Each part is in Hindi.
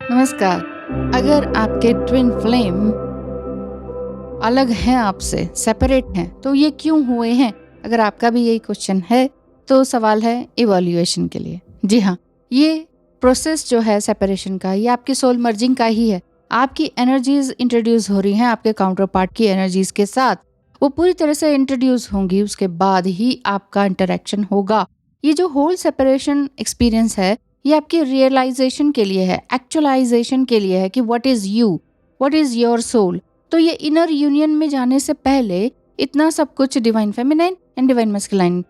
नमस्कार। अगर आपके ट्विन फ्लेम अलग हैं आपसे, सेपरेट हैं, तो ये क्यों हुए हैं? अगर आपका भी यही क्वेश्चन है, तो सवाल है इवैल्यूएशन के लिए। जी हाँ, ये प्रोसेस जो है सेपरेशन का, ये आपकी सोल मर्जिंग का ही है। आपकी एनर्जीज इंट्रोड्यूस हो रही हैं आपके काउंटर पार्ट की एनर्जीज के साथ। वो पूरी तरह से इंट्रोड्यूस होंगी, उसके बाद ही आपका इंटरेक्शन होगा। ये जो होल सेपरेशन एक्सपीरियंस है, ये आपकी रियलाइजेशन के लिए है, एक्चुअलाइजेशन के लिए है कि what is you, what is your soul. तो ये इनर यूनियन में जाने से पहले इतना सब कुछ divine feminine and divine masculine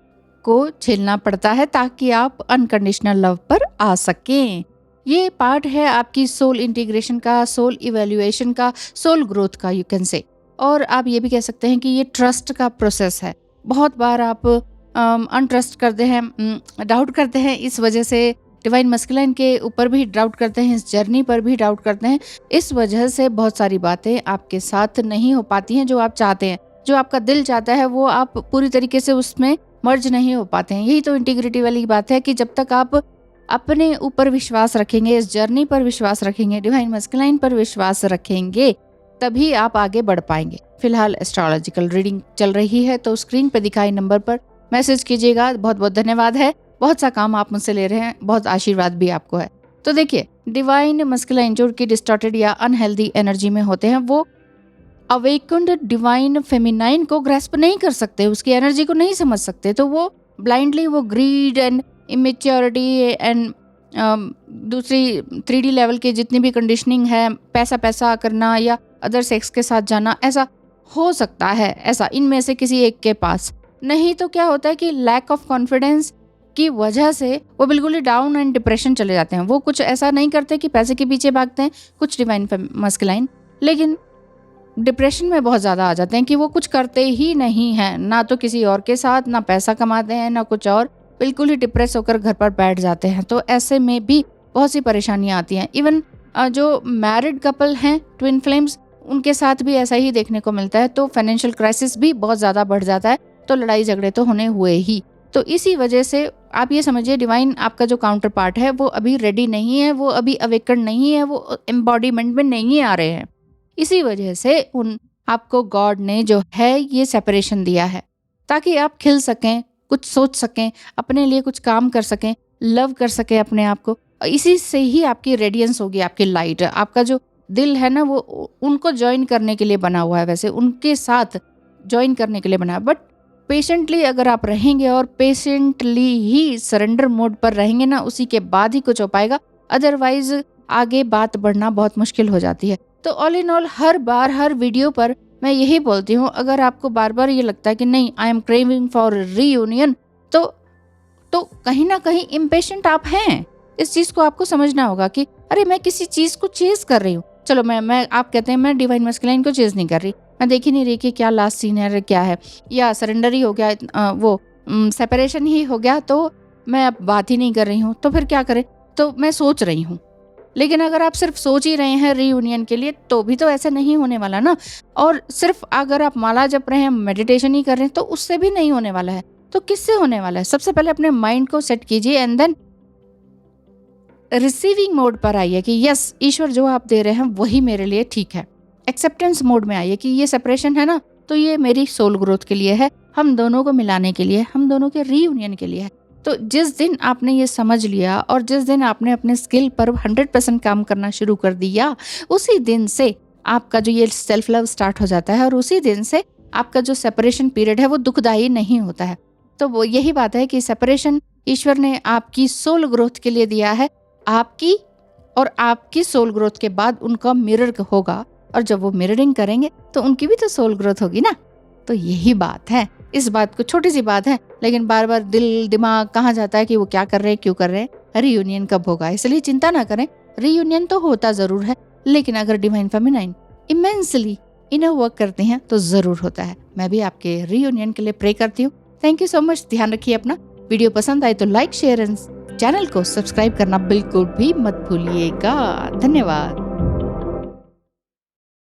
को झेलना पड़ता है ताकि आप अनकंडीशनल लव पर आ सकें। ये पार्ट है आपकी सोल इंटीग्रेशन का, सोल इवैल्यूएशन का, सोल ग्रोथ का, यू कैन से। और आप ये भी कह सकते हैं कि ये ट्रस्ट का प्रोसेस है। बहुत बार आप अनट्रस्ट करते हैं, डाउट करते हैं, इस वजह से डिवाइन मस्कुलाइन के ऊपर भी डाउट करते हैं, इस जर्नी पर भी डाउट करते हैं। इस वजह से बहुत सारी बातें आपके साथ नहीं हो पाती हैं जो आप चाहते हैं, जो आपका दिल चाहता है वो आप पूरी तरीके से उसमें मर्ज नहीं हो पाते हैं। यही तो इंटीग्रिटी वाली बात है कि जब तक आप अपने ऊपर विश्वास रखेंगे, इस जर्नी पर विश्वास रखेंगे, डिवाइन मस्कुलाइन पर विश्वास रखेंगे, तभी आप आगे बढ़ पाएंगे। फिलहाल एस्ट्रोलॉजिकल रीडिंग चल रही है, तो स्क्रीन पर दिखाए नंबर पर मैसेज कीजिएगा। बहुत बहुत धन्यवाद है। बहुत सा काम आप मुझसे ले रहे हैं, बहुत आशीर्वाद भी आपको है। तो देखिए, डिवाइन मस्कुलाइन जो कि डिस्टॉर्टेड या अनहेल्दी एनर्जी में होते हैं, वो अवेकन्ड डिवाइन फेमिनाइन को ग्रैस्प नहीं कर सकते, उसकी एनर्जी को नहीं समझ सकते। तो वो ब्लाइंडली वो ग्रीड एंड इमेच्योरिटी एंड दूसरी 3D लेवल की जितनी भी कंडीशनिंग है, पैसा पैसा करना या अदर सेक्स के साथ जाना, ऐसा हो सकता है, ऐसा इनमें से किसी एक के पास। नहीं तो क्या होता है कि लैक ऑफ कॉन्फिडेंस की वजह से वो बिल्कुल ही डाउन एंड डिप्रेशन चले जाते हैं। वो कुछ ऐसा नहीं करते कि पैसे के पीछे भागते हैं, कुछ डिवाइन मस्कुलाइन, लेकिन डिप्रेशन में बहुत ज़्यादा आ जाते हैं कि वो कुछ करते ही नहीं हैं, ना तो किसी और के साथ, ना पैसा कमाते हैं, ना कुछ और, बिल्कुल ही डिप्रेस होकर घर पर बैठ जाते हैं। तो ऐसे में भी बहुत सी परेशानियाँ आती हैं। इवन जो मैरिड कपल हैं, ट्विन फ्लेम्स, उनके साथ भी ऐसा ही देखने को मिलता है। तो फाइनेंशियल क्राइसिस भी बहुत ज़्यादा बढ़ जाता है, तो लड़ाई झगड़े तो होने हुए ही। तो इसी वजह से आप ये समझिए, डिवाइन आपका जो काउंटर पार्ट है वो अभी रेडी नहीं है, वो अभी अवेकन नहीं है, वो एम्बॉडीमेंट में नहीं आ रहे हैं। इसी वजह से उन आपको गॉड ने जो है ये सेपरेशन दिया है, ताकि आप खिल सकें, कुछ सोच सकें, अपने लिए कुछ काम कर सकें, लव कर सकें अपने आप को। इसी से ही आपकी रेडियंस होगी, आपकी लाइट। आपका जो दिल है ना, वो उनको ज्वाइन करने के लिए बना हुआ है, वैसे उनके साथ ज्वाइन करने के लिए बना है। बट पेशेंटली अगर आप रहेंगे और पेशेंटली ही सरेंडर मोड पर रहेंगे ना, उसी के बाद ही कुछ हो पाएगा। अदरवाइज आगे बात बढ़ना बहुत मुश्किल हो जाती है। तो all in all, her bar her video पर मैं यही बोलती हूँ, अगर आपको बार बार ये लगता है कि नहीं, I am craving for reunion, तो कहीं ना कहीं इम्पेशेंट आप हैं। इस चीज़ को आपको समझना होगा कि अरे मैं किसी चीज़ को चेज कर रही हूँ। चलो मैं आप कहते हैं मैं डिवाइन मस्कुलाइन को चेज नहीं कर रही, मैं देख ही नहीं रही कि क्या लास्ट सीन है, क्या है, या सरेंडर ही हो गया, वो सेपरेशन ही हो गया, तो मैं अब बात ही नहीं कर रही हूँ। तो फिर क्या करें? तो मैं सोच रही हूँ। लेकिन अगर आप सिर्फ सोच ही रहे हैं रीयूनियन के लिए, तो भी तो ऐसा नहीं होने वाला ना। और सिर्फ अगर आप माला जप रहे हैं, मेडिटेशन ही कर रहे हैं, तो उससे भी नहीं होने वाला है। तो किससे होने वाला है? सबसे पहले अपने माइंड को सेट कीजिए एंड देन रिसीविंग मोड पर आइए कि यस, ईश्वर जो आप दे रहे हैं वही मेरे लिए ठीक है। एक्सेप्टेंस मोड में आइए कि ये सेपरेशन है ना, तो ये मेरी सोल ग्रोथ के लिए है, हम दोनों को मिलाने के लिए, हम दोनों के रीयूनियन के लिए है। तो जिस दिन आपने ये समझ लिया और जिस दिन आपने अपने स्किल पर 100% काम करना शुरू कर दिया, उसी दिन से आपका जो ये सेल्फ लव स्टार्ट हो जाता है, और उसी दिन से आपका जो सेपरेशन पीरियड है वो दुखदायी नहीं होता है। तो वो यही बात है कि सेपरेशन ईश्वर ने आपकी सोल ग्रोथ के लिए दिया है, आपकी और आपकी सोल ग्रोथ के बाद उनका मिरर होगा, और जब वो मिररिंग करेंगे तो उनकी भी तो सोल ग्रोथ होगी ना। तो यही बात है। इस बात को, छोटी सी बात है, लेकिन बार बार दिल दिमाग कहाँ जाता है कि वो क्या कर रहे हैं, क्यों कर रहे हैं, रीयूनियन कब होगा। इसलिए चिंता ना करें, रीयूनियन तो होता जरूर है, लेकिन अगर divine feminine immensely inner work करते हैं तो जरूर होता है। मैं भी आपके रीयूनियन के लिए प्रे करती हूँ। Thank you so much. ध्यान रखिए अपना। वीडियो पसंद आए तो लाइक, शेयर एंड चैनल को सब्सक्राइब करना बिल्कुल भी मत भूलिएगा। धन्यवाद।